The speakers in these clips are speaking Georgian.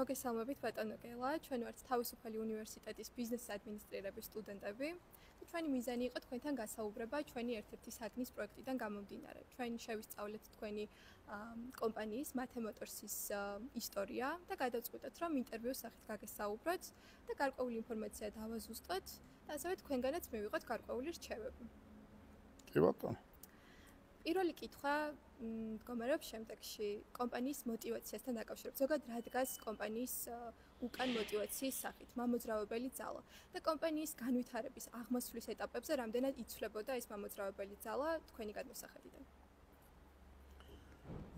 მოგესალმებით ბატონო გელა, ჩვენ ვართ თავისუფალი უნივერსიტეტის ბიზნეს ადმინისტრირების სტუდენტები. Ჩვენი მიზანი იყო თქვენთან გასაუბრება ჩვენი ერთ-ერთი საგნის პროექტიდან გამომდინარე. ჩვენ შევისწავლეთ თქვენი კომპანიის Mathe Motors-ის ისტორია და გადავწყვიტეთ, რომ ინტერვიუს სახით გაგესაუბროთ და გარკვეული ინფორმაცია დავაზუსტოთ და ასევე თქვენგანაც მივიღოთ გარკვეული რჩევები. კი ბატონო. პირველი კითხვა მდგომარეობს შემდეგში. კომპანიის მოტივაციასთან დაკავშირებით. ზოგადად რა დგას კომპანიის უკან მოტივაციის სახით, მამოძრავებელი ძალა და კომპანიის განვითარების აღმასვლის ეტაპებზე რამდენად იცვლებოდა ეს მამოძრავებელი ძალა თქვენი გადმოსახედიდან?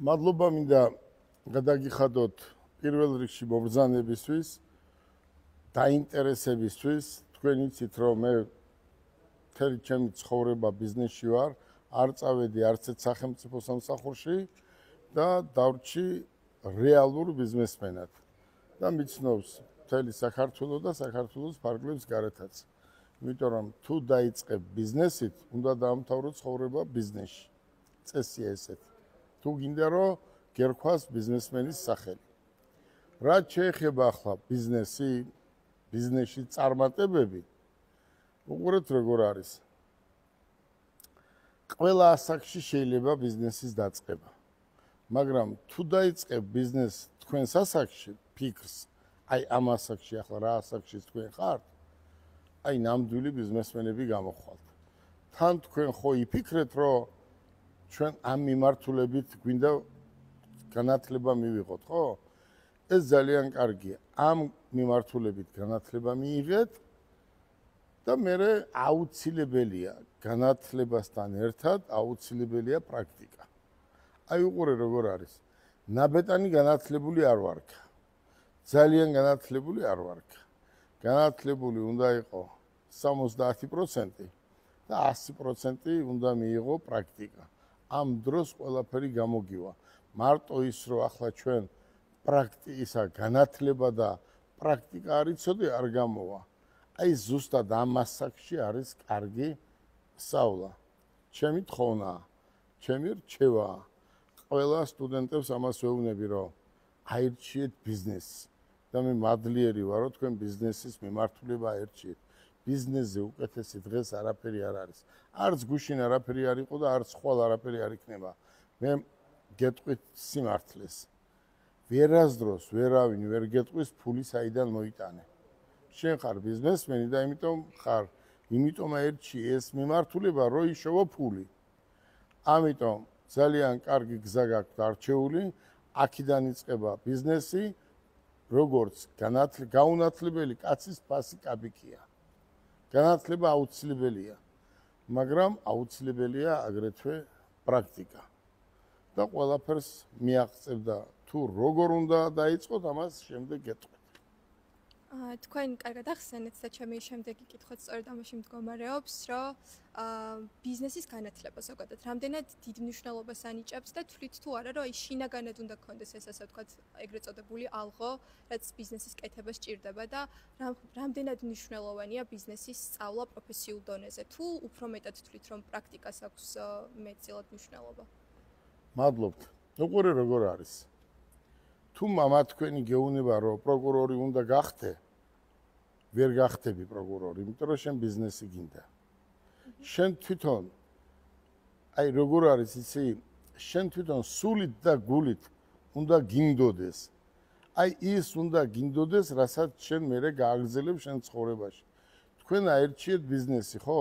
მადლობა მინდა გადაგიხადოთ პირველ რიგში მობრძანებისთვის, დაინტერესებისთვის. თქვენ იცით, რომ მე მთელი ჩემი ცხოვრება ბიზნესში ვარ. არ წავედი არც ერთ სახელმწიფო სამსახურში და დავრჩი რეალურ ბიზნესმენად და მიცნობს მთელი საქართველო და საქართველოს ფარგლებს გარეთაც. იმიტომ რომ თუ დაიწყებ ბიზნესით, უნდა დაამთავრო ცხოვრება ბიზნესში. წესია ესეთი. თუ გინდა რომ გერქვას ბიზნესმენის სახელი. რაც შეეხება ახლა ბიზნესში წარმატებები, უყურეთ როგორ არის. ყველა ასაკში შეიძლება ბიზნესის დაწყება. მაგრამ თუ დაიწყებ ბიზნეს თქვენს ასაკში, ფიქრს, აი ამ ასაკში ახლა რა ასაკში თქვენ ხართ, აი ნამდვილი ბიზნესმენები გამოხვალთ. თან თქვენ ხო იფიქრეთ, რომ ჩვენ ამ მიმართულებით გვინდა განათლება მივიღოთ, ხო? ეს ძალიან კარგია. ამ მიმართულებით განათლება მიიღეთ და მე აუცილებელია განათლებასთან ერთად აუცილებელია პრაქტიკა. აი უყურე როგორ არის. ნაბეტანი განათლებული არ ვარქა. ძალიან განათლებული არ ვარქა. განათლებული უნდა იყო 70% და 100% უნდა მიიღო პრაქტიკა. ამ დროს ყველაფერი გამოგივა. მარტო ის რომ ახლა ჩვენ პრაქტიკისა განათლება და პრაქტიკა არ იცოდი არ გამოვა. აი ზუსტად ამ ასაკში არის კარგი სწავლა. ჩემი თხოვნა, ჩემი რჩევა. ყველა სტუდენტებს ამას ვეუბნები, რომ აირჩიეთ ბიზნესი. და მე მადლიერი ვარ, რომ თქვენ ბიზნესის მიმართულება აირჩიეთ. ბიზნესზე უკეთესი დღეს არაფერი არ არის. არც გუშინ არაფერი არ იყო და არც ხვალ არაფერი არ იქნება. მე გეტყვით სიმართლეს. ვერასდროს ვერავინ ვერ გეტყვის ფული საიდან მოიტანე. შენ ხარ ბიზნესმენი და იმიტომ აერჩიე ეს მიმართულება, რომ იშოვო ფული. ამიტომ ძალიან კარგი გზა გაქვთ არჩეული, აქედან იწყება ბიზნესი, როგორც გაუნათლებელი კაცის ფასი კაბიკია. განათლება აუცილებელია, მაგრამ აუცილებელია აგრეთვე პრაქტიკა. და ყველაფერს მიაღწევ და თუ როგორ უნდა დაიწყოთ, ამას შემდეგ გეტყვით. თქვენ კარგად ახსენეთ და ჩემი შემდეგი კითხვაც სწორედ ამაში მდგომარეობს, რომ ბიზნესის განათლება ზოგადად რამდენად დიდ მნიშვნელობას ანიჭებს და თვლით თუ არა, რომ შინაგანად უნდა გქონდეს ეს ასე ვთქვათ, ეგრეთ წოდებული ალღო, რაც ბიზნესის კეთებას სჭირდება და რამდენად მნიშვნელოვანია ბიზნესის სწავლა პროფესიულ დონეზე, თუ უფრო მეტად თვლით, რომ პრაქტიკას აქვს მეტწილად მნიშვნელობა. მადლობთ. უყურე როგორ არის. თუ მამა თქვენი გეუბნება, რომ პროკურორი უნდა გახდე, ვერ გახდები პროკურორი, იმიტომ რომ შენ ბიზნესი გინდა. შენ თვითონ აი როგორ არის იცი, შენ თვითონ სულით და გულით უნდა გინდოდეს. აი ის უნდა გინდოდეს, რასაც შენ მერე გააგრძელებ შენ ცხოვრებაში. თქვენ აერჩიეთ ბიზნესი, ხო?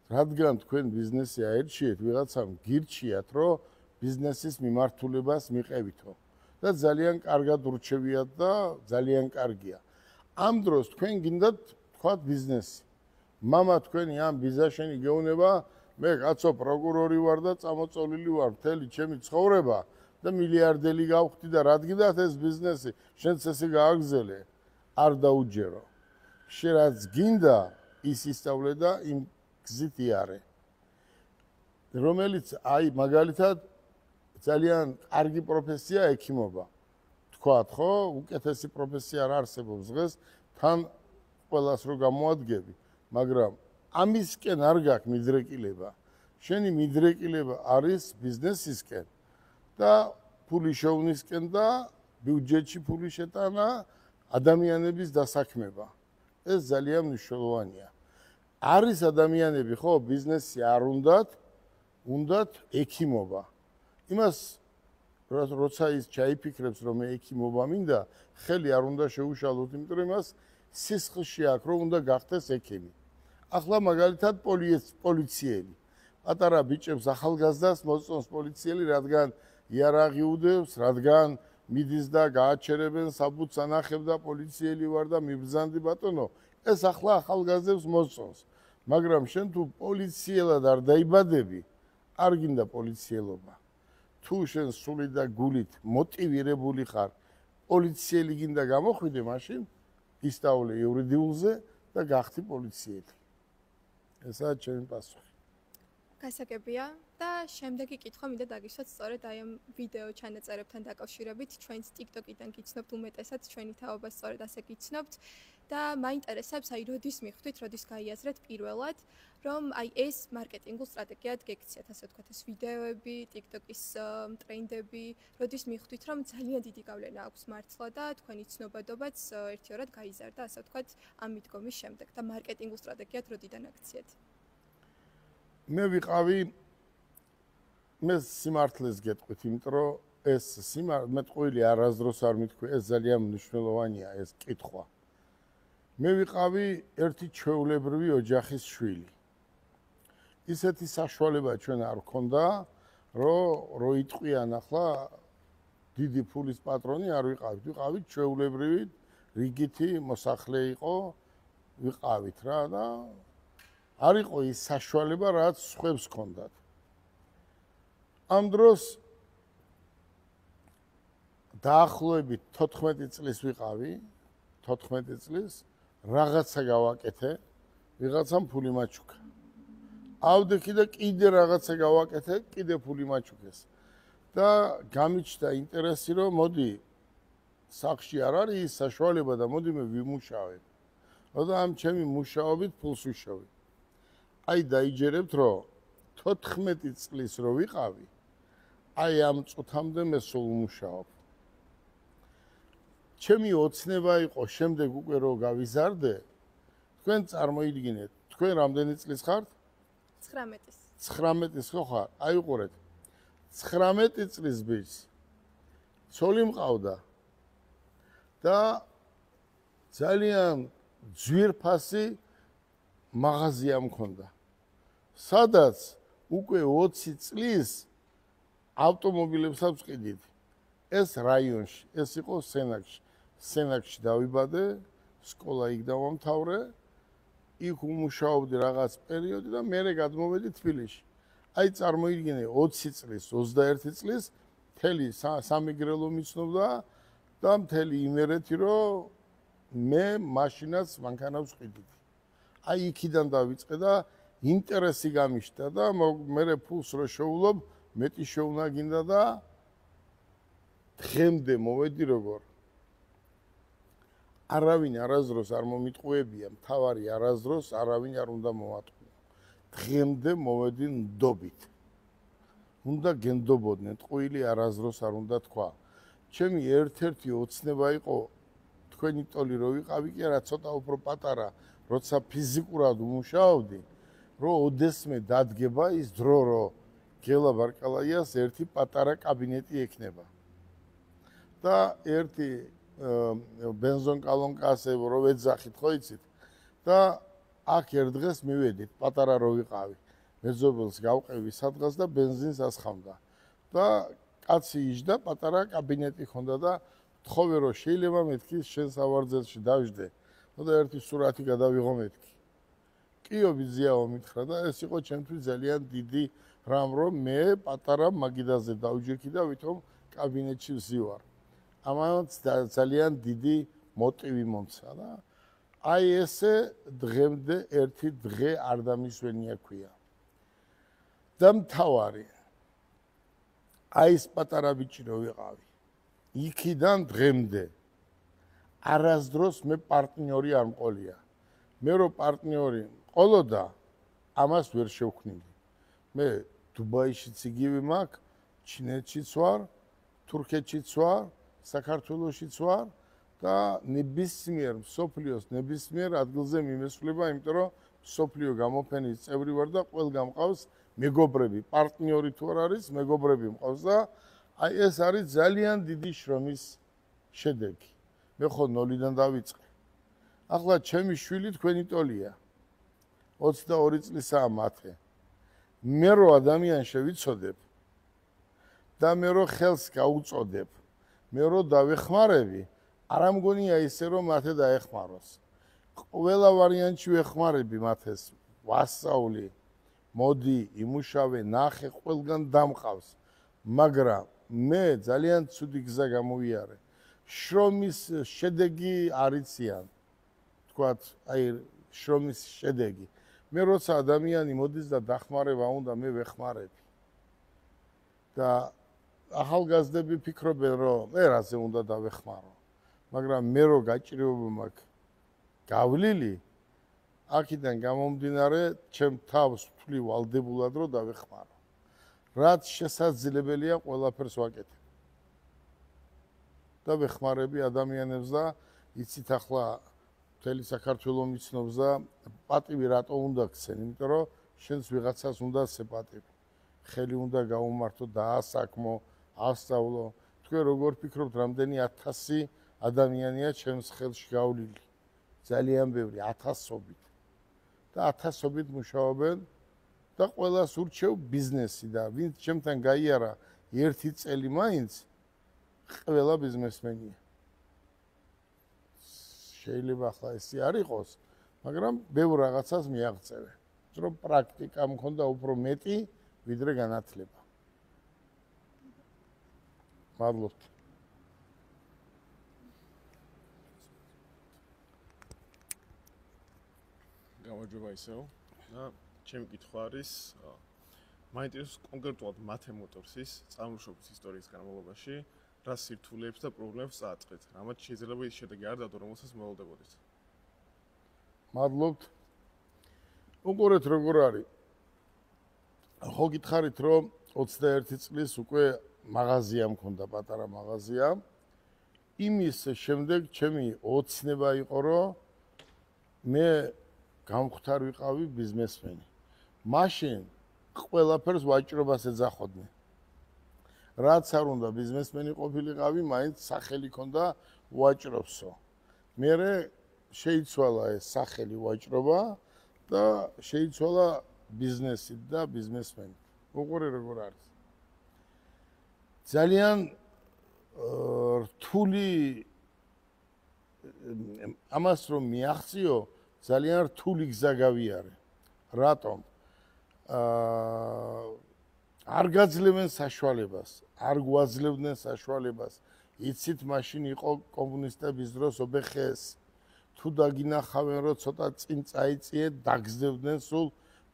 რადგან თქვენ ბიზნესი აერჩიეთ, ვიღაცამ გირჩიათ, რომ ბიზნესის მიმართულებას მიყევითო. და ძალიან კარგად ურჩევიათ და ძალიან კარგია. ამ დროს თქვენ გინდათ თქვათ ბიზნესი. მამა თქვენი ამ ბიზნესში გეუბნება, მე კაცო პროკურორი ვარ და წამოწოლილი ვარ მთელი ჩემი ცხოვრება და მილიარდელი გავხდი და რა გინდათ ეს ბიზნესი, შენც ესე გააგრძელე, არ დაუჯერო. შენ რაც გინდა, ის ისწავლე და იმ გზით იარე. რომელიც აი მაგალითად ძალიან კარგი პროფესია ექიმობა. თქვათ, ხო, უკეთესი პროფესია არ არსებობს დღეს, თან ყველას რო გამოადგები, მაგრამ ამისკენ არ გაქვს მიდრეკილება. შენი მიდრეკილება არის ბიზნესისკენ და ფული შოვნისკენ და ბიუჯეტში ფული შეტანა, ადამიანების დასაქმება. ეს ძალიან მნიშვნელოვანია. არის ადამიანები, ხო, ბიზნესი არ უნდათ ექიმობა. იმას როცა ის ჩაიფიქრებს, რომ მე ექიმობა მინდა, ხელი არ უნდა შეუშალოთ, იმიტომ რომ იმას სისხლში აქვს, რომ უნდა გახდეს ექიმი. ახლა მაგალითად პოლიციელი. პატარა ბიჭებს ახალგაზრდას მოწონს პოლიციელი, რადგან იარაღი უდევს, რადგან მიდის და გააჩერებენ საბუთს ანახებდა პოლიციელი ვარ და მიბრძანდი ბატონო. ეს ახლა ახალგაზრდებს მოწონს. მაგრამ შენ თუ პოლიციელად არ დაიბადები, არ გინდა პოლიციელობა. თუ შენ სული და გულით მოტივირებული ხარ, პოლიციელი გინდა გამოხვიდე, მაშინ ისწავლე იურიდიულზე და გახდი პოლიციელი. ესაა ჩემი პასუხი. გასაგებია და შემდეგი კითხვა მინდა დაგისვათ სწორედ აი ამ ვიდეო ჩანაწერებთან დაკავშირებით. ჩვენს TikTok-იდან გიცნობთ უმეტესად, ჩვენი თაობა სწორედ ასე გიცნობთ და მაინტერესებს აი როდის მიხვდით, როდის გაიაზრეთ პირველად, რომ აი ეს მარკეტინგულ სტრატეგიად გექციათ, ასე ვთქვათ, ეს ვიდეოები, TikTok-ის ტრენდები, როდის მიხვდით, რომ ძალიან დიდი გავლენა აქვს მართლა და თქვენი ცნობადობაც ერთიორად გაიზარდა, ასე ვთქვათ, ამ მიდგომის შემდეგ და მარკეტინგულ სტრატეგიად როდიდან აქციეთ? მე ვიყავი მე სიმართლეს გეტყვით, იმიტომ რომ ეს მე ტყუილი არასდროს არ მithქვი, ეს ძალიან მნიშვნელოვანია ეს კითხვა. მე ვიყავი ერთი ჩვეულებრივი ოჯახის შვილი. ისეთი საშუალება ჩვენ არ გქონდა, რომ იტყვიან ახლა დიდი ფულის პატრონი არ ვიყავით, ვიყავით ჩვეულებრივი რიგითი მოსახლე იყო, ვიყავით რა და არ იყო ის საშუალება, რაც სხვებს ჰქონდათ. ამ დროს დაახლოებით 14 წლის ვიყავი, 14 წლის რაღაცა გავაკეთე, ვიღაცამ ფული მაჩუქა. ავდექი და კიდე რაღაცა გავაკეთე, კიდე ფული მაჩუქეს. და გამიჩნდა ინტერესი, რომ მოდი სახში არ არის ის საშუალება და მოდი მე ვიმუშავებ. და ამ ჩემი მუშაობით ფულს ვიშოვე. აი დაიჯერებთ, რომ 14 წლის რო ვიყავი, აი ამ წუთამდე მე სულ ვმუშაობ. ჩემი ოცნება იყო შემდეგ უკვე რო გავიზარდე, თქვენ წარმოიდგინეთ, თქვენ რამდენი წლის ხართ? 19-ის. 19-ის ხო ხარ? აი უყურეთ. 19 წლის ბიჭს ცოლი მყავდა და ძალიან ძვირფასი მაღაზია მქონდა. სადაც უკვე 20 წლის ავტომობილებსაც ვყიდით. ეს რაიონში, ეს იყო სენაკში. სენაკში დავიბადე, სკოლა იქ დავამთავრე, იქ ვმუშაობდი რაღაც პერიოდი და მერე გადმოვედი თბილისში. აი წარმოიდგინე 20 წლის, 21 წლის მთელი სამეგრელო მიცნობდა და მთელი იმერეთი, რომ მე მაშინაც მანქანავს ვყიდით. აი იქიდან დავიწყე და ინტერესი გამიშთა და მე ფულს რო შოულობ, მეტი შოვნა გინდა და დღემდე მოვედი როგორ. არავინ არასდროს არ მომიტყუებია, მთავარი არასდროს არავინ არ უნდა მოვატყუო. დღემდე მოვედი ნდობით. უნდა გენდობოდნენ, ტყუილი არასდროს არ უნდა თქვა. ჩემი ერთ-ერთი ოცნება იყო თქვენი ტოლი რო ვიყავი კი არა ცოტა უფრო პატარა, როცა ფიზიკურად ვმუშაობდი, რომ ოდესმე დადგება ის დრო, რომ გელა ბარკალაიას ერთი პატარა კაბინეტი ექნება. და ერთი ბენზონ კალონკას რო ვეძახით, ხო იცით? და აქ ერთ დღეს მივედით, პატარა რო ვიყავი. მეზობელს გავყევი სადღაც და ბენზინს ასხამდა. და კაცი იჯდა, პატარა კაბინეტი ჰქონდა და თხოვე რომ შეიძლება მეთქი შენ სავარძელში დავждე. და ერთი სურათი გადავიღო მეთქი. კიო ბიზიაო მითხრა და ეს იყო ჩემთვის ძალიან დიდი რამ, რომ მე პატარა მაგიდაზე დავჯექი და ვითომ კაბინეტში ვზივარ. ამაც ძალიან დიდი მოტივი მომცა და აი ესე დღემდე ერთი დღე არ დამისვენია ქვია. და მთავარი აი ეს პატარა ბიჭი რო ვიყავი. იქიდან დღემდე არასდროს მე პარტნიორი არ მყოლია. მე რო პარტნიორი მყოლოდა, ამას ვერ შევქმნიდი. მე დუბაიშიც იგივე მაქვს, ჩინეთშიც ვარ, თურქეთშიც ვარ, საქართველოშიც ვარ და ნებისმიერ სოფლიოს ნებისმიერ ადგილზე მიმესვლება, იმიტომ რომ სოფლიო გამოფენის წევრი ვარ და ყველგან მყავს მეგობრები, პარტნიორი თუ არ არის, მეგობრები მყავს და აი ეს არის ძალიან დიდი შრომის შედეგი. მე ხო ნოლიდან დავიწყე. ახლა ჩემი შვილი თქვენი ტოლია. 22 წლისაა მათე. მე რო ადამიანს შევიცოდებ და მე რო ხელს გაუწოდებ, მე რო დავეხმარები, არა მგონია ისე რომ მათე დაეხმაროს. ყველა ვარიანტში ვეხმარები მათეს, ვასწავლი, მოდი, იმუშავე, ნახე, ყველგან დამყავს. მაგრამ მე ძალიან ცუდი გზა გამოვიარე. შრომის შედეგი არიციან. თქვათ, აი შრომის შედეგი. მე როცა ადამიანი მოდის და დახმარება უნდა, მე ვეხმარები. და ახალგაზრდები ფიქრობენ, რომ მე რაზე უნდა დავეხმარო. მაგრამ მე რო გაჭირვება მაქვს გავლილი, აქედან გამომდინარე, ჩემ თავს ვთვლი ვალდებულად რომ დავეხმარო. რაც შესაძლებელია, ყველაფერს ვაკეთებ. და ვეხმარები ადამიანებს და იცით ახლა მთელი საქართველოს მიცნობს და პატივი რატო უნდა გცენ, იმიტომ რომ შენს ვიღაცას უნდა სეპატივი. ხელი უნდა გაუმართო, დაასაქმო, ასწავლო. თქვენ როგორ ფიქრობთ, რამდენი 1000 ადამიანია ჩემს ხელში გავლილი? ძალიან ბევრი, 1000-ობით. და 1000-ობით მუშაობენ და ყველას ურჩევ ბიზნესი და ვინც ჩემთან გაიარა 1 წელი მაინც, ყველა ბიზნესმენია. შეიძლება ახლა ესე არ იყოს, მაგრამ ბევრ რაღაცას მიაღწევე. რომ პრაქტიკა მქონდა უფრო მეტი, ვიდრე განათლება. მადლობთ. გამარჯობა ისევ. და ჩემი კითხვა არის, მაინტერესებს კონკრეტულად მათე მოტორსის წარმოშობის ისტორიის განმავლობაში რა სირთულეებს და პრობლემებს წააწყეთ. რამაც შეიძლება ის შედეგი არ დადო, რომელსაც მოლოდებოდით. მადლობთ. უყურეთ როგორ არის. ხო გითხარით, რომ 21 წლის უკვე მაღაზია მქონდა, პატარა მაღაზია. იმის შემდეგ ჩემი ოცნება იყო, რომ მე გამختار ვიყავი ბიზნესმენი. მაშინ ყველაფერს ვაჭრობას ეძახოდნენ. რაც არ უნდა ბიზნესმენი ყოფილიყავი, მაინც სახელი ქონდა ვაჭრობსო. მე შეიცვალა ეს სახელი ვაჭრობა და შეიცვალა ბიზნესი და ბიზნესმენი. უყურე როგორ არის. ძალიან რთული ამას რომ მიაღწიო, ძალიან რთული გზა გავიარე. რატომ? არ გაძლევენ საშუალებას, არ გვაძლევდნენ საშუალებას. იცით, მაშინ იყო კომუნისტების დროს ობეხეს. თუ დაგინახავენ, რომ ცოტა წინ წაიწიეთ, დაგზდევდნენ სულ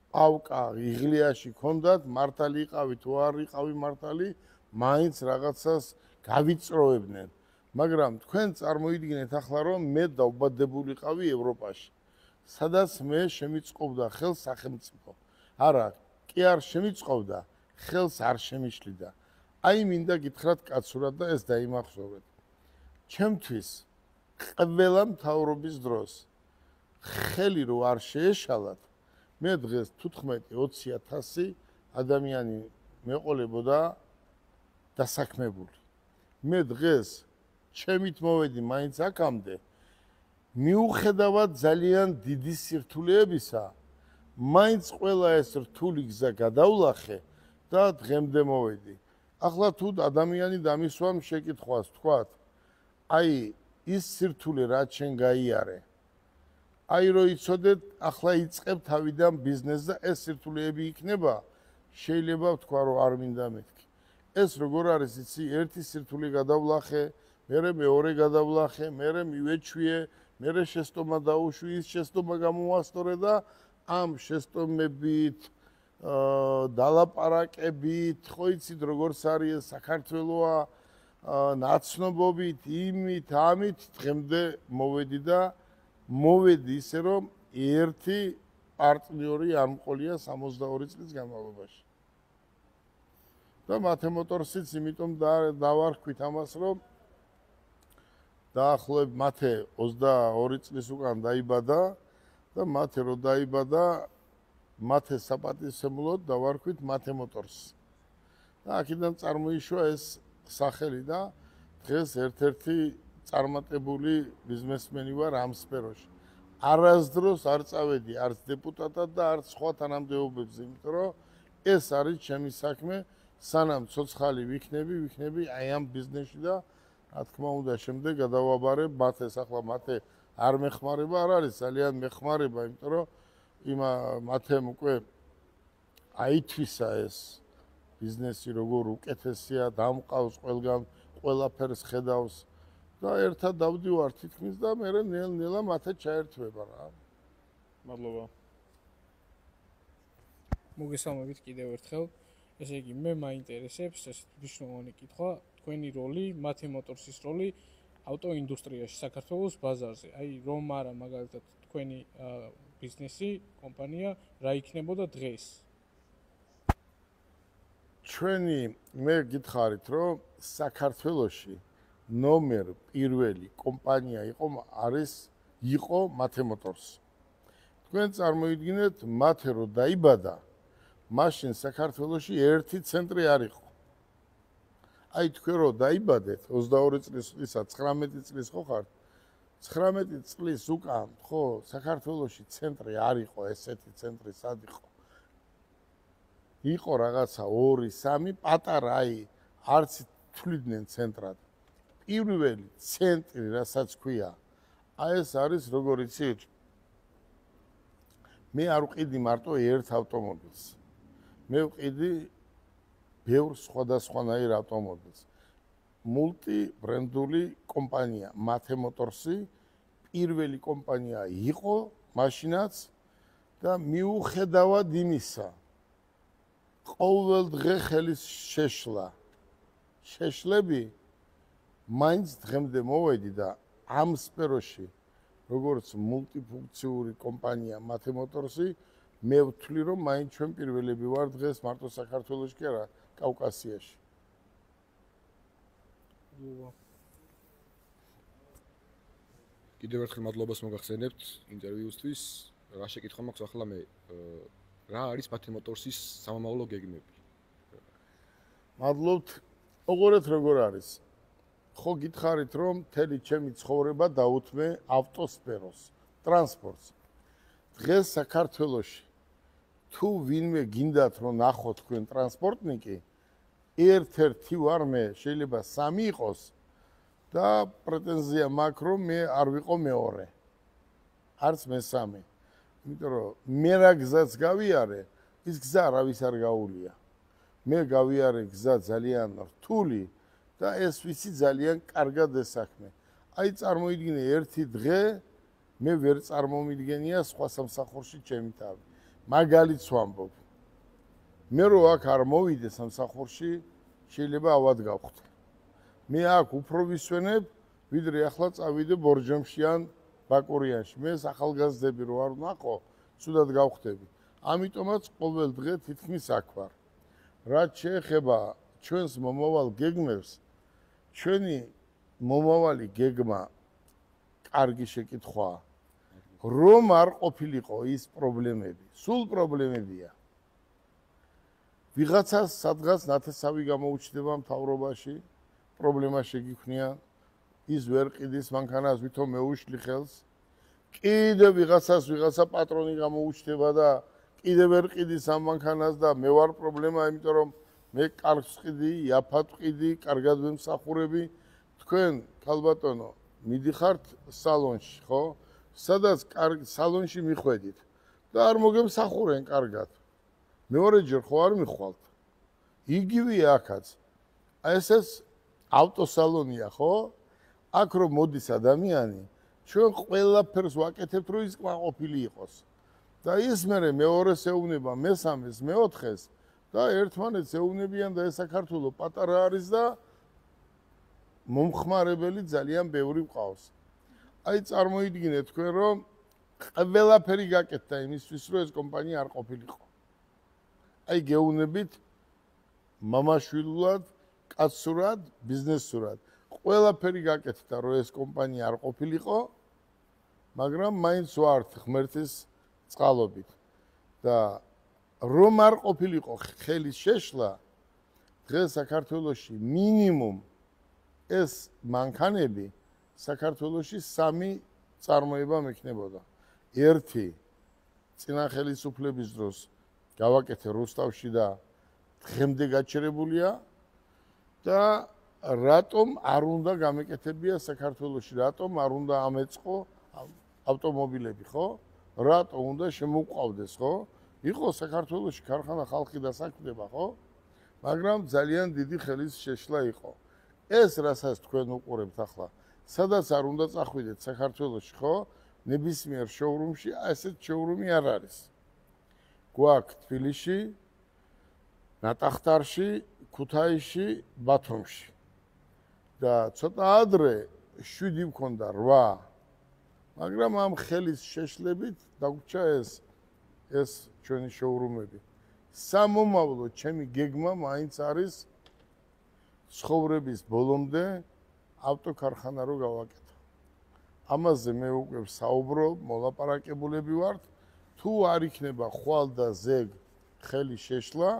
პავკა იღლიაში ქონდათ, მართალი იყავი თუ არ იყავი მართალი, მაინც რაღაცას გავიწროებდნენ. მაგრამ თქვენ წარმოიდგინეთ ახლა, რომ მე დაუბადებულიყავი ევროპაში. სადაც მე შემიწყობდა ხელს სახელმწიფო. არა, კი არ შემიწყობდა, ხელს არ შემიშლიდა. აი მინდა გითხრათ კაცურად და ეს დაიმახსოვრეთ. ჩემთვის ყველა მთავრობის დროს ხელი რო არ შეეშალათ, მე დღეს 15-20,000 ადამიანი მეყოლებოდა დასაქმებული. მე დღეს ჩემით მოვედი მაინც აქამდე, მიუხედავად ძალიან დიდი სირთულეებისა, მაინც ყველა ეს რთული გზა გადავლახე და დღემდე მოვედი. ახლა თუ ადამიანი დამისვამ შეკითხვას, თქვათ, აი ის სირთულე რაც შენ გაიარე, აი რო იცოდეთ, ახლა იწყებ თავიდან ბიზნესს და ეს სირთულეები იქნება, შეიძლება ვთქვა, რომ არ მინდა მეთქი. ეს როგორ არის, იცი, ერთი სირთულე გადავლახე, მერე მეორე გადავლახე, მერე მივეჩვიე, მერე შეცდომა დაუშვი, ის შეცდომა გამოვასწორე და ამ შეცდომებით, დალაპარაკებით, ხო იცით როგორ არის საქართველოა, ნაცნობობით, იმით, ამით დღემდე მოვედი და მოვედი ისე რომ ერთი პარტნიორი არ მყოლია 62 წლის განმავლობაში. და მათე მოტორსიც იმიტომ დავარქვით ამას, რომ დაახლოებით მათე 22 წლის უკან დაიბადა და მათე რო დაიბადა მათე საპატივცემლოდ დავარქვით მათე მოტორს. და აქედან წარმოიშვა ეს სახელი და დღეს ერთ-ერთი წარმატებული ბიზნესმენი ვარ ამ სფეროში. არასდროს არ წავედი არც დეპუტატად და არც სხვა თანამდებობებზე, იმიტომ რომ ეს არის ჩემი საქმე, სანამ ცოცხალი ვიქნები აი ამ ბიზნესში და რა თქმა უნდა შემდეგ გადავაბარებ მათეს. ახლა მათე არ მეხმარება, არ არის ძალიან მეხმარება, იმიტომ რომ მათემ უკვე აითვისა ეს ბიზნესი როგორ უკეთესია, დამყავს ყველგან, ყველაფერს ხედავს და ერთად დავდივარ თითქმის და მე ნელ-ნელა მათე ჩაერთვება რა. მადლობა. მოგესალმებით კიდევ ერთხელ. ესე იგი, მე მაინტერესებს ესეთი მნიშვნელოვანი კითხვა, თქვენი როლი, მათე მოტორსის როლი ავტოინდუსტრიაში, საქართველოს ბაზარზე. აი, რომ არა მაგალითად თქვენი ბიზნესი, კომპანია რა იქნებოდა დღეს? მე გითხარით, რომ საქართველოში ნომერ პირველი კომპანია იყო მათე მოტორს. თქვენ წარმოიდგინეთ, მათე რო დაიბადა, მაშინ საქართველოში ერთი ცენტრი არ იყო. აი თქვენ რო დაიბადეთ 22 წლისა, 19 წლის ხო ხართ? 19 წლის უკან, ხო, საქართველოში ცენტრი არ იყო, ესეთი ცენტრი სად იყო? იყო რაღაცა 2-3 პატარა, აი, არც თვლიდნენ ცენტრად. პირველი ცენტრი, რასაც ქვია, აი ეს არის როგორ იცით? მე არ ვყიდი მარტო ერთ ავტომობილს. მე ვყიდი ბევრ სხვადასხვანაირ ავტომობილს. მულტიბრენდული კომპანია მათე მოტორსი პირველი კომპანია იყო მაშინაც და მიუხედავად იმისა ყოველდღე ხელის შეშლები მაინც დღემდე მოვედი და ამ სფეროში როგორც მულტიფუნქციური კომპანია მათე მოტორსი მე ვთვლი რომ მაინც ჩვენ პირველები ვარ დღეს მარტო საქართველოში კი არა კავკასიაში. კიდევ ერთხელ მადლობას მოგახსენებთ ინტერვიუსთვის. რა შეკითხვა მაქვს ახლა მე რა არის მათე მოტორსის სამომავლო გეგმები? მადლობთ. ოღონდ როგორ არის? ხო გითხარით რომ მთელი ჩემი ცხოვრება დაუთმე ავტოსფეროს, ტრანსპორტს. დღეს საქართველოში თუ ვინმე გინდათ რომ ნახოთ თქვენ ტრანსპორტნიკი, ერთ-ერთი ვარ მე, შეიძლება 3 იყოს და პრეტენზია მაქვს რომ მე არ ვიყო მეორე. არც მესამე. იმიტომ რომ მე რა გზაც გავიარე, ის გზა არავის არ გაუულია. მე გავიარე გზა ძალიან რთული და ეს ვიცი ძალიან კარგად ესაქმე. აი წარმოიდგინე ერთი დღე მე ვერ წარმომიდგენია სხვა სამსახურში ჩემი თავი. მაგალითს ვამბობ. მე რო აქ არ მოვიდე სამსახურში, შეიძლება ავად გავხდე. მე აქ უფრო ვისვენებ, ვიდრე ახლა წავიდე ბორჯომში ან ბაკურიანში. მე ახალგაზრდები რო არ ვნახო, ცუდად გავხდები. ამიტომაც ყოველ დღე თითქმის აქ ვარ. რაც შეეხება ჩვენს მომავალ გეგმებს, ჩვენი მომავალი გეგმა კარგი შეკითხვაა. რომ არ ყოფილიყო ის პრობლემები, სულ პრობლემებია. ვიღაცას სადღაც ნათესავი გამოუჩნდება მთავრობაში, პრობლემა შეგიქმნია, ის ვერ ყიდის მანქანას, ვითომ მეუშლი ხელს. კიდე ვიღაცას ვიღაცა პატრონი გამოუჩნდება და კიდე ვერ ყიდის ამ მანქანას და მე ვარ პრობლემა, იმიტომ რომ მე კარგს ყიდი, იაფად ყიდი, კარგად ვემსახურები. თქვენ ქალბატონო, მიდიხართ სალონში, ხო? სადაც კარგ სალონში მიხვედით და არ მოგემსახურენ კარგად. მეორეჯერ ხო არ მიხვალთ. იგივეა აქაც. აი ეს ავტოსალონია, ხო? აქ რომ მოდის ადამიანი, ჩვენ ყველაფერს ვაკეთებთ, რომ ის კმაყოფილი იყოს. და ის მეორეს ეუბნება, მესამეს, მეოთხეს და ერთმანეთს ეუბნებიან და ეს საქართველო პატარა არის და მომხმარებელი ძალიან ბევრი მყავს. აი წარმოიდგინეთ თქვენ რომ ყველაფერი გაკეთდა იმისთვის რომ ეს კომპანია არ ყოფილიყო. აი გეუბნებით მამაშვილულად, კაცურად, ბიზნესურად. ყველაფერი გაკეთდა, რომ ეს კომპანია არ ყოფილიყო, მაგრამ მაინც ვართ ღმერთის წყალობით. და რომ არ ყოფილიყო ხელის შეშლა, დღეს საქართველოში მინიმუმ ეს მანქანები საქართველოში 3 წარმოება მექნებოდა. ერთი წინა ხელისუფლების დროს გავაკეთე რუსთავში და დღემდე გაჩერებულია და რატომ არ უნდა გამეკეთებია საქართველოში, რატომ არ უნდა ამეწყო ავტომობილები, ხო? რატო უნდა შემოყვავდეს, ხო? იყო საქართველოში ქარხანა ხალხი დასაქმდება, ხო? მაგრამ ძალიან დიდი ხელის შეშლა იყო. ეს რასაც თქვენ უყურებთ ახლა, სადაც არ უნდა წახვიდეთ საქართველოში, ხო? ნებისმიერ შოურუმში ასეთ შოურუმი არ არის. გვაქვს თბილისში, ნატახტარში, ქუთაისში, ბათუმში. და ცოტა ადრე 7 მქონდა 8. მაგრამ ამ ხელის შეშლებით დაგვრჩა ეს ჩვენი შოურუმები. სამომავლო ჩემი გეგმა მაინც არის ცხოვრების ბოლომდე ავტოქარხანა რო გავაკეთო. ამაზე მე უკვე საუბრობ, მოლაპარაკებულები ვართ. თუ არ იქნება ხვალ და ზეგ ხელის შეშლა,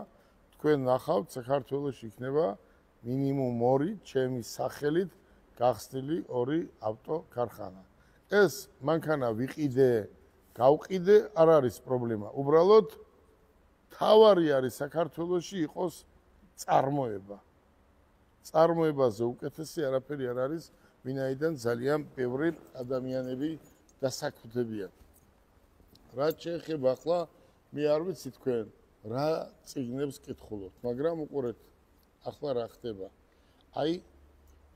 თქვენ ნახავთ საქართველოში იქნება მინიმუმ 2 ჩემი სახელით გახსნილი 2 ავტოქარხანა. ეს მანქანა ვიყიდე, გავყიდე, არ არის პრობლემა. უბრალოდ თავარი არის საქართველოში იყოს წარმოება. წარმოებაზე უკეთესი არაფერი არ არის, ვინაიდან ძალიან ბევრი ადამიანები დასაქმდებიან. რაც შეეხება ახლა, მე არ ვიცი თქვენ რა წიგნებს კითხულობთ, მაგრამ უყურეთ ახლა რა ხდება. აი,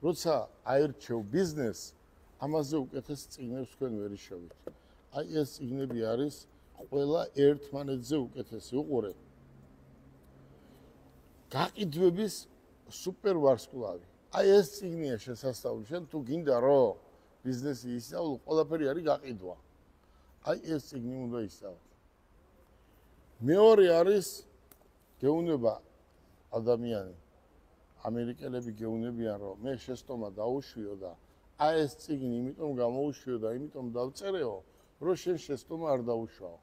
როცა აირჩევ ბიზნესს, ამაზე უკეთეს წიგნებს თქვენ ვერ იშოვით. აი ეს წიგნები არის ყველა ერთმანეთზე უკეთესი. უყურეთ. გაყიდვების სუპერვარსკვლავი. აი ეს წიგნია შესასწავლი. შენ თუ გინდა რომ ბიზნესი ისწავლო, ყველაფერი არის გაყიდვა. აი ეს წიგნი უნდა ისწავლო. მეორე არის გეუბნება ადამიანი. ამერიკელები გეუბნებიან რომ მე შეცდომა დაუშვიო და აი ეს წიგნი იმიტომ გამოუშვიო და იმიტომ დავწერეო, რომ შენ შეცდომა არ დაუშვაო.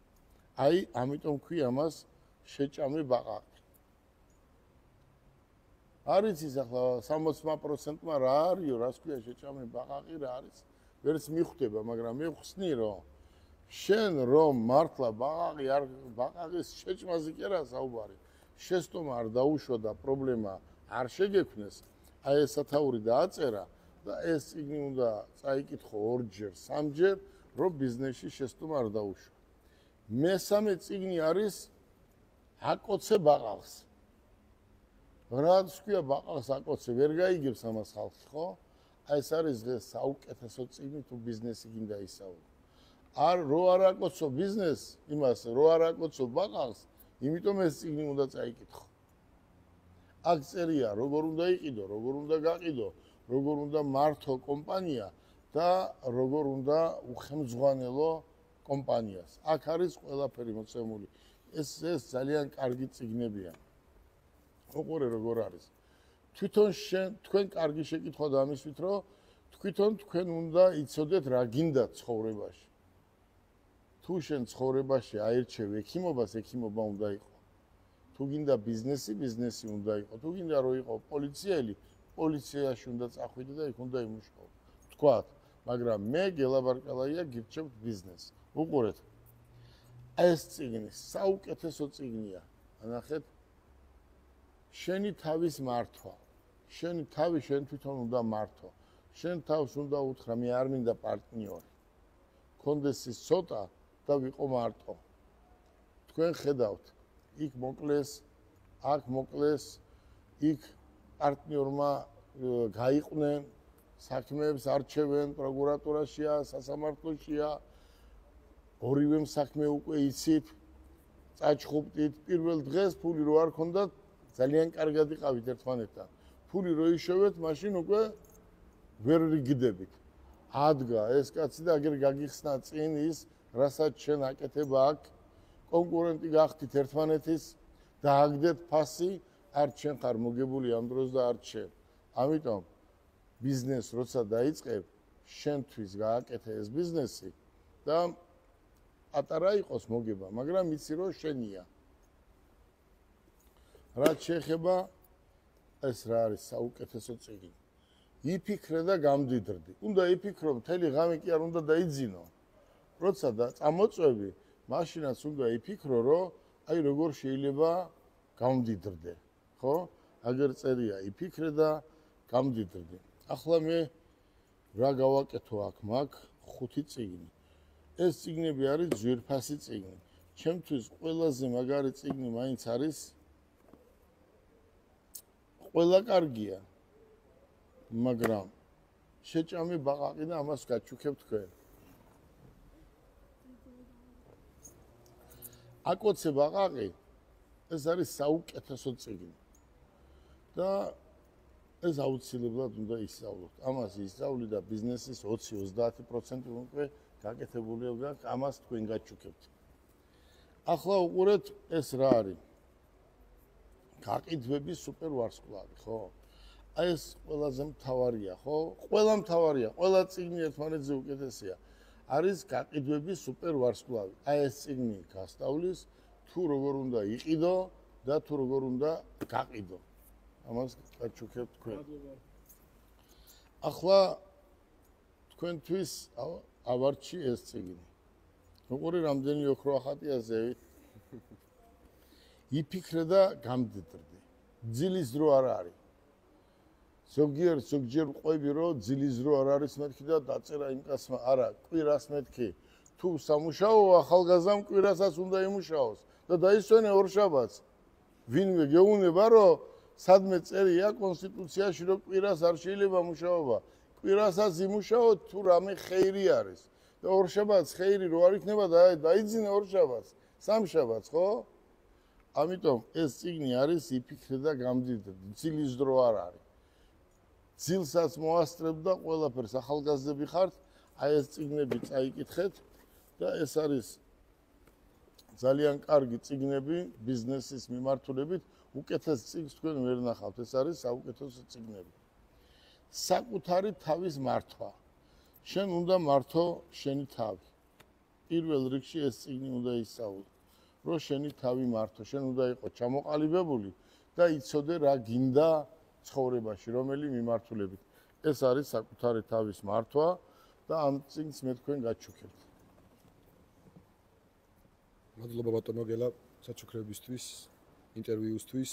აი ამიტომ ქვია მას შეჭამე ბაყაყი. არის ის ახლა 60%-მა რა არისო, რას ქვია შეჭამე ბაყაყი რა არის? ვერც მიხვდება, მაგრამ მე ვხსნი რომ შენ რომ მართლა ბაყაყის შეჭმაზე კი არა საუბარი. შეცდომა არ დაუშვა და პრობლემა არ შეგექმნეს, აი ეს სათაური დააწერა და ეს წიგნი უნდა წაიკითხო 2-ჯერ, 3-ჯერ, რომ ბიზნესში შეცდომა არ დაუშვა. მესამე წიგნი არის აკოცე ბაყაყს. რაც ქვია ბაყაყს აკოცე, ვერ გაიგებს ამას ხალხი, ხო? აი ეს არის დღეს საუკეთესო წიგნი თუ ბიზნესი გინდა ისწავლო. რო არ აკოცო ბიზნესს, იმას რო არ აკოცო ბაყაყს, იმიტომ ეს წიგნი უნდა წაიკითხო. აქ წერია, როგორ უნდა იყიდო, როგორ უნდა გაყიდო, როგორ უნდა მართო კომპანია და როგორ უნდა უხემძღვანელო კომპანიას. აქ არის ყველაფერი მოცემული. ეს ძალიან კარგი წიგნებია. უყურე როგორ არის. თვითონ თქვენ კარგი შეკითხვა დამისვით, რომ თქვენ უნდა იცოდეთ რა გინდა ცხოვრებაში. თუ შენ ცხოვრებაში აირჩევ ექიმობას, ექიმობა უნდა იყო. თუ გინდა ბიზნესი, ბიზნესი უნდა იყო. თუ გინდა რომ იყო პოლიციელი, პოლიციაში უნდა წახვიდე და იქ უნდა იმუშაო. თქვათ, მაგრამ მე გელაბარკალაია გირჩევთ ბიზნესს. უყურეთ. ეს წიგნი საუკეთესო წიგნია. ანახეთ. შენი თავის მართვა. შენი თავი შენ თვითონ უნდა მართო. შენ თავს უნდა უთხრა, მე არ მინდა პარტნიორი. კონდეს ის ცოტა და ვიყო მარტო. თქვენ ხედავთ, იქ მოკლეს, აქ მოკლეს, იქ პარტნიორმა გაიყვნენ, საქმეებს არჩევენ, პროკურატურაშია, სასამართლოშია, ორივე საქმე უკვე იცით, წაჩხუბდით, პირველ დღეს ფული რო არ ქონდათ, ძალიან კარგად იყავით ერთმანეთთან. ფული რო იშოვეთ, მაშინ უკვე ვერ რიგდებით. ადგა ეს კაცი და აგერ გაგიხსნა წინ ის, რასაც შენ აკეთება აქ, კონკურენტი გახდით ერთმანეთის და აგდეთ ფასი, არ შენ ხარ მოგებული ამ დროს და არ შენ. ამიტომ ბიზნესს როცა დაიწყებ, შენთვის გააკეთე ეს ბიზნესი და პატარა იყოს მოგება, მაგრამ იცი რომ შენია. რაც შეეხება ეს რა არის საუკეთესო წიგნი. იფიქრე და გამდიდრდი. უნდა იფიქრო, მთელი ღამე კი არ უნდა დაიძინო. როცა და წამოწვევი, მაშინაც უნდა იფიქრო, რომ აი როგორ შეიძლება გამდიდრდე, ხო? აგერ წერია, იფიქრე და გამდიდრდი. ახლა მე რა გავაკეთო აქ მაგ 5 წიგნი. ეს წიგნები არის ძვირფასი წიგნი. ჩემთვის ყველაზე მაგარი წიგნი მაინც არის ყველა კარგია. მაგრამ შეჭამი ბაყაყი და ამას გაჩუქებ თქვენ. აკოცე ბაყაყი ეს არის საუკეთესო წიგნი. და ეს აუცილებლად უნდა ისწავლოთ. ამას ისწავლი და ბიზნესის 20-30% უკვე გაკეთებულია და ამას თქვენ გაჩუქებთ. ახლა უყურეთ ეს რა არის? გაყიდვების სუპერ ვარსკვლავი, ხო? აი ეს ყველაზე მთავარია, ხო? ყველა მთავარია, ყველა წიგნი ერთმანეთზე უკეთესია. არის გაყიდვების სუპერ ვარსკვლავი. აი ეს წიგნი გასწავლის თუ როგორ უნდა იყიდო და თუ როგორ უნდა გაყიდო. ამას გაჩუქებთ თქვენ. ახლა თქვენთვის ავარჩი ეს წიგნი. როგორი რამდენი ოქრო ახატია ზევით? იფიქრე და გამდიდრდი. ძილის დრო არ არის. ზოგჯერ ყვები რომ ძილის დრო არ არის მეთქი და დაწერა იმ კაცმა, არა, კვირას მეთქი. თუ სამუშაოა, ახალგაზრდამ კვირასაც უნდა იმუშაოს და დაისვენე ორშაბათს. ვინმე გეუბნება რომ სადმე წერია კონსტიტუციაში რომ კვირას არ შეიძლება მუშაობა. კვირასაც იმუშაო თუ რამე ხეირი არის. და ორშაბათს ხეირი რო არ იქნება დაიძინე ორშაბათს, სამშაბათს, ხო? ამიტომ ეს წიგნი არის იფიქრე და გამდიდრდი. ძილის დრო არ არის. ძილსაც მოასწრებ და ყველაფერს ახალგაზრდები ხართ, აი ეს წიგნები წაიკითხეთ და ეს არის ძალიან კარგი წიგნები ბიზნესის მიმართულებით. უკეთეს წიგნს თქვენ ვერ ნახავთ, ეს არის საუკეთესო წიგნები. საკუთარი თავის მართვა. შენ უნდა მართო შენი თავი. პირველ რიგში ეს წიგნი უნდა ისწავლო. რომ შენი თავი მართო, შენ უნდა იყო ჩამოყალიბებული და იცოდე რა გინდა ცხოვრებაში, რომელი მიმართულებით. ეს არის საკუთარი თავის მართვა და ამ წიგნს მე თქვენ გაჩუქებთ. მადლობა ბატონო გელა საჩუქრებისთვის, ინტერვიუსთვის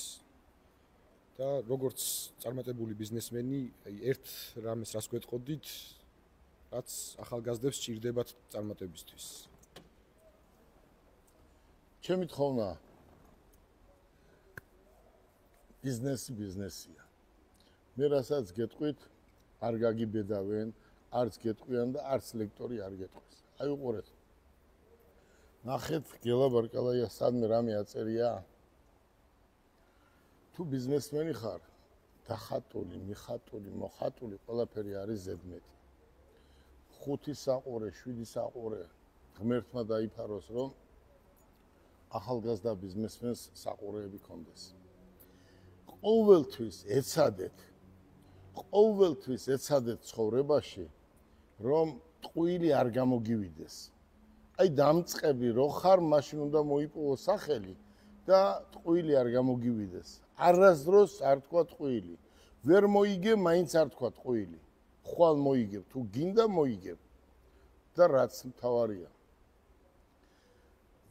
და როგორც წარმატებული ბიზნესმენი, ერთ რამეს რას გვეტყოდით, რაც ახალგაზრდებს სჭირდებათ წარმატებისთვის. ჩემი თხოვნა ბიზნესია. მე რასაც გეტყვით, არ გაგიბედავენ, არც გეტყვიან და არც ლექტორი არ გეტყვის. აი უყურეთ. ნახეთ გელა ბარკალაია სადმე რამე აწერია. თუ ბიზნესმენი ხარ, დახატული, მიხატული, მოხატული, ყველაფერი არის ზედმეტი. 5 საყურე, 7 საყურე ღმერთმა დაიფაროს, რომ ახალგაზრდა ბიზნესმენს საყურეები კონდეს. ყოველთვის ეცადეთ ცხოვრებაში, რომ ტყუილი არ გამოგივიდეს. აი დამწყები რო ხარ, მაშინ უნდა მოიპოვო სახელი და ტყუილი არ გამოგივიდეს. არასდროს არ თქვა ტყუილი. ვერ მოიგებ, მაინც არ თქვა ტყუილი. ხვალ მოიგებ, თუ გინდა მოიგებ. და რაც მთავარია.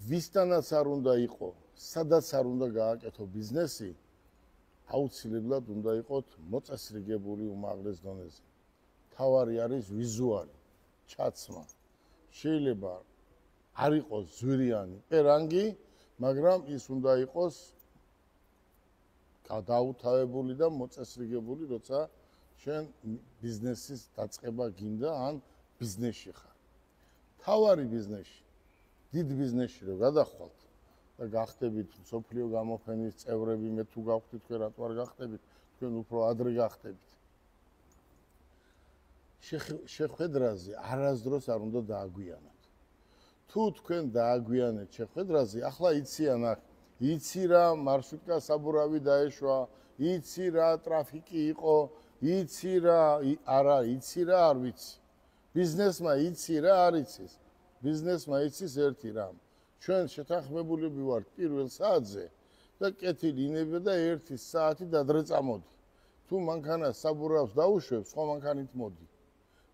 ვისთანაც არ უნდა იყო, სადაც არ უნდა გააკეთო ბიზნესი, აუცილებლად უნდა იყოთ მოწესრიგებული უმაღლეს დონეზე. თავარი არის ვიზუალი, ჩაცმა. შეიძლება არ იყოს ზვირიანი პერანგი, მაგრამ ის უნდა იყოს გადაუთავებული და მოწესრიგებული, როცა შენ ბიზნესის დაწყება გინდა ან ბიზნესში ხარ. თავარი ბიზნესში, დიდ ბიზნესში რო გადახვალთ და გახდებით სოფლიო გამოფენის წევრები, მე თუ გავხდით თქვენ რატო არ გახდებით, თქვენ უფრო ადრე გახდებით. შეხვედრაზე არასდროს არ უნდა დააგვიანოთ. თუ თქვენ დააგვიანეთ შეხვედრაზე, ახლა იციან აქ, იცი რა მარშრუტკა საბურავი დაეშვა, იცი რა ტრაფიკი იყო იცი რა, არა, იცი რა, არ ვიცი. ბიზნესმა იცი რა, არ იცის. ბიზნესმა იცის ერთი რამ. ჩვენ შეთანხმებულები ვართ პირველ საათზე და კეთილი ინებია და 1 საათი დადრე წამოდი. თუ მანქანას საბურავს დაუშვებ, სხვა მანქანით მოდი.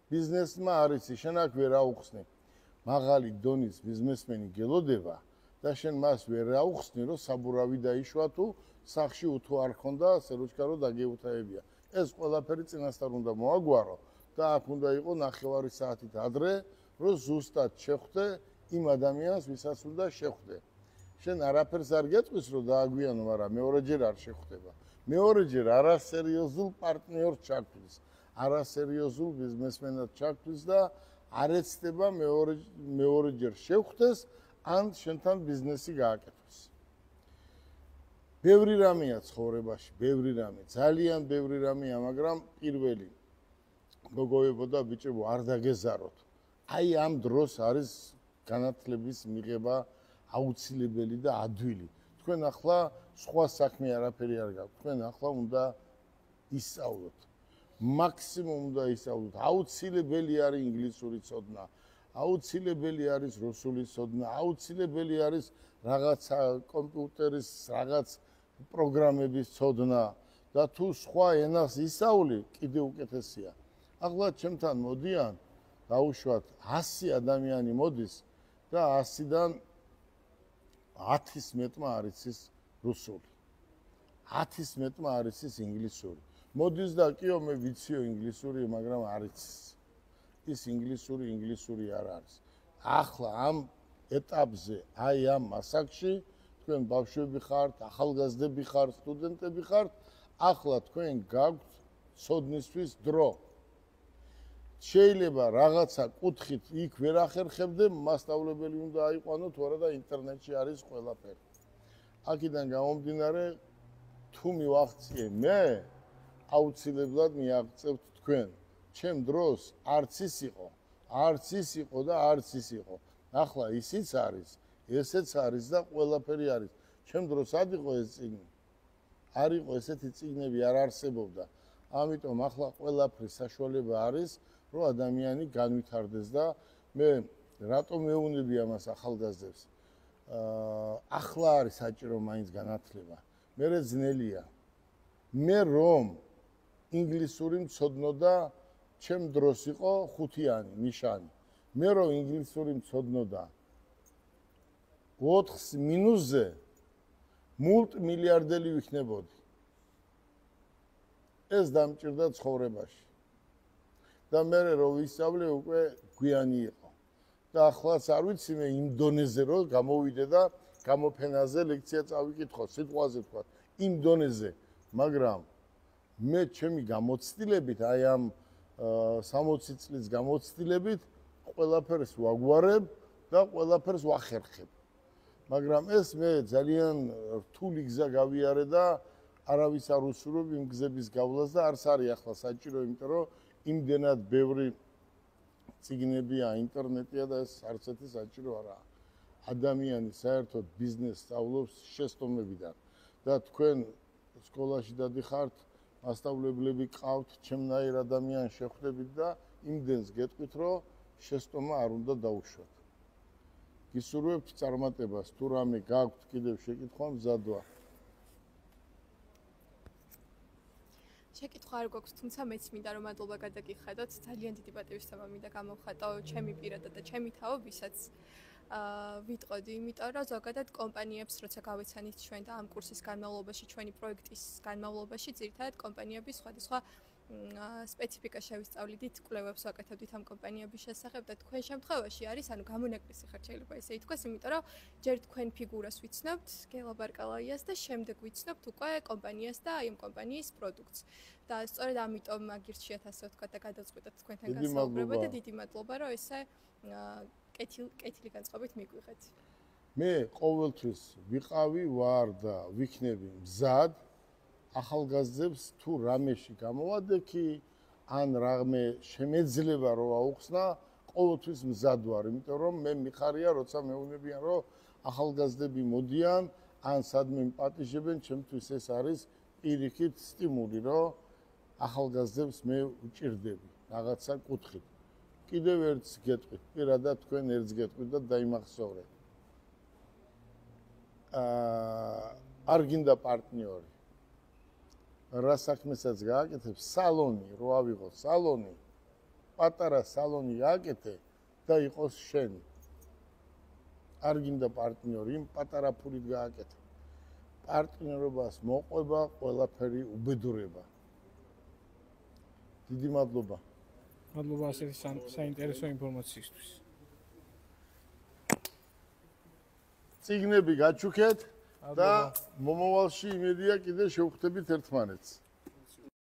ბიზნესმა არ იცი, შენ აქ ვერ აუხსნი. მაღალი დონის ბიზნესმენი გელოდება და შენ მას ვერ აუხსნი, რომ საბურავი დაიშვა თუ სახში უთო არ ქონდა, სეროჩკა რომ დაგეუთაებია. ეს ყველაფერი წინასწარ უნდა მოაგვარო და აქ უნდა იყო 9 საათით ადრე, რომ ზუსტად შეხვდე იმ ადამიანს, ვისაც უნდა შეხვდე. შენ არაფერს არ გეტყვის, რომ დააგვიანო, მაგრამ მეორეჯერ არ შეხვდება. მეორეჯერ არასერიოზულ პარტნიორს ჩაგვდის, არასერიოზულ ბიზნესმენად ჩაგვდის და არ ეცდება მეორეჯერ შეხვდეს, ან შენთან ბიზნესი გააკეთოს. ბევრი რამეა ცხოვრებაში, ბევრი რამე, ძალიან ბევრი რამეა, მაგრამ პირველი გოგოებო და ბიჭებო, არ დაგეზაროთ. აი ამ დროს არის განათლების მიღება აუცილებელი და ადვილი. თქვენ ახლა სხვა საქმე არაფერი არ გაქვთ. თქვენ ახლა უნდა ისწავლოთ. მაქსიმუმ უნდა ისწავლოთ. აუცილებელი არის ინგლისური ცოდნა. აუცილებელი არის რუსული ცოდნა. აუცილებელი არის რაღაცა კომპიუტერის რაღაც პროგრამების ცოდნა და თუ სხვა ენას ისწავლი, კიდე უკეთესია. ახლა ჩემთან მოდიან, დაუშვათ 100 ადამიანი მოდის და 100-დან 10-ის მეტმა არ იცის რუსული. 10-ის მეტმა არ იცის ინგლისური. მოდის და კიო მე ვიციო ინგლისური, მაგრამ არ იცის. ის ინგლისური არ არის. ახლა ამ ეტაპზე, აი ამ მასაკში თქვენ ბავშვები ხართ, ახალგაზრდები ხართ, სტუდენტები ხართ, ახლა თქვენ გაქვთ ცოდნისთვის დრო. შეიძლება რაღაცა კუთხით იქ ვერ ახერხებდე, მასწავლებელი უნდა აიყვანო, თუ არა და ინტერნეტში არის ყველაფერი. აქედან გამომდინარე, თუ მივახციე მე, აუცილებლად მიაღწევთ თქვენ. ჩემ დროს არც ის იყო და არც ის იყო. ახლა ისიც არის, ესეც არის და ყველაფერი არის. ჩემ დროს არ იყო ეს წიგნი. არ იყო ესეთი წიგნები, არ არსებობდა. ამიტომ ახლა ყველაფრის საშუალება არის, რომ ადამიანი განვითარდეს და მე რატომ მეუნები ამას ახალგაზრდებს? ახლა არის საჭირო მაინც განათლება. მე ძნელია. მე რომ ინგლისური მცოდნოდა, ჩემ დროს იყო 5-იანი ნიშანი. მე რომ ინგლისური მცოდნოდა 4 მინუსზე მულტიმილიარდელი ვიქნებოდი. ეს დამჭირდა ცხოვრებაში. და მე რომ ვისწავლე უკვე გვიანი იყო. და ახლაც არ ვიცი მე იმ დონეზე რომ გამოვიდე და გამოფენაზე ლექცია წავიკითხო, სიტყვაზე თქვა, იმ დონეზე, მაგრამ მე ჩემი გამოცდილებით, აი ამ 60 წლის გამოცდილებით ყველაფერს ვაგვარებ და ყველაფერს ვახერხებ. მაგრამ ეს მე ძალიან რთული გზა გავიარე და არავის არ უსურვებ იმ გზების გავლას და არც არის ახლა საჭირო, იმიტომ რომ იმდენად ბევრი წიგნებია, ინტერნეტია და ეს არც ერთი საჭირო არაა. ადამიანი საერთოდ ბიზნესს სწავლობს შესტომებიდან და თქვენ სკოლაში დადიხართ, მასწავლებლები ყავთ, ჩემნაირ ადამიანს შეხვდებით და იმდენს გეტყვით, რომ შესტომა არ უნდა დაუშვათ. გისურვებთ წარმატებას, თუ რამე გაქვთ კიდევ შეკითხვა, მზად ვარ. შეკითხვა არ გვაქვს, თუმცა მეც მინდა რომ მადლობა გადაგიხადოთ. ძალიან დიდი პატივისცემა მინდა გამოვხატო ჩემი პირადად და ჩემი თავობისაც. ვიტყოდი, იმიტომ რომ ზოგადად კომპანიებს, როცა გავეცანით ჩვენ და ამ კურსის განმავლობაში, ჩვენი პროექტის განმავლობაში, ძირითადად კომპანიების სხვადასხვა სპეციფიკა შევისწავლით, კვლევებს ვაკეთებდით ამ კომპანიების შესახებ და თქვენ შემთხვევაში არის, ანუ გამონაკლისი ხარ შეიძლება ესე ითქვას, იმიტომ რომ ჯერ თქვენ ფიგურას ვიცნობთ, გელა ბარკალაიას და შემდეგ ვიცნობთ უკვე კომპანიას და აი ამ კომპანიის პროდუქტს. და სწორედ ამიტომ აგირჩიათ ასე ვთქვათ და გადაწყვეტეთ თქვენთან გასაუბრება და დიდი მადლობა, რომ ესე კეთილი განწყობით მიგვიღეთ. მე ყოველთვის ვიყავი, ვარ და ვიქნები მზად ახალგაზრდებს თუ რამეში გამოვადექი, ან რამე შემეძლება რომ აუხსნა, ყოველთვის მზად ვარ, იმიტომ რომ მე მიხარია, როცა მეუნებიან, რომ ახალგაზრდები მოდიან, ან სადმე მპატიჟებენ, ჩემთვის ეს არის პირიქით სტიმული, რომ ახალგაზრდებს მე უჭირდები რაღაცა კუთხით. კიდევ ერთს გეტყვით, პირადად თქვენ ერთს გეტყვით და დაიმახსოვრეთ. არ გინდა პარტნიორი. რა საქმესაც გააკეთებ, სალონი, რო ავიღო სალონი, პატარა სალონი გააკეთე და იყოს შენი. არ გინდა პარტნიორი, იმ პატარა ფულით გააკეთე. პარტნიორობას მოყვება ყველაფერი უბედურება. დიდი მადლობა. მადლობა ასეთი საინტერესო ინფორმაციისთვის. წიგნები გაჩუქეთ და მომავალში იმედია კიდე შევხვდებით ერთმანეთს.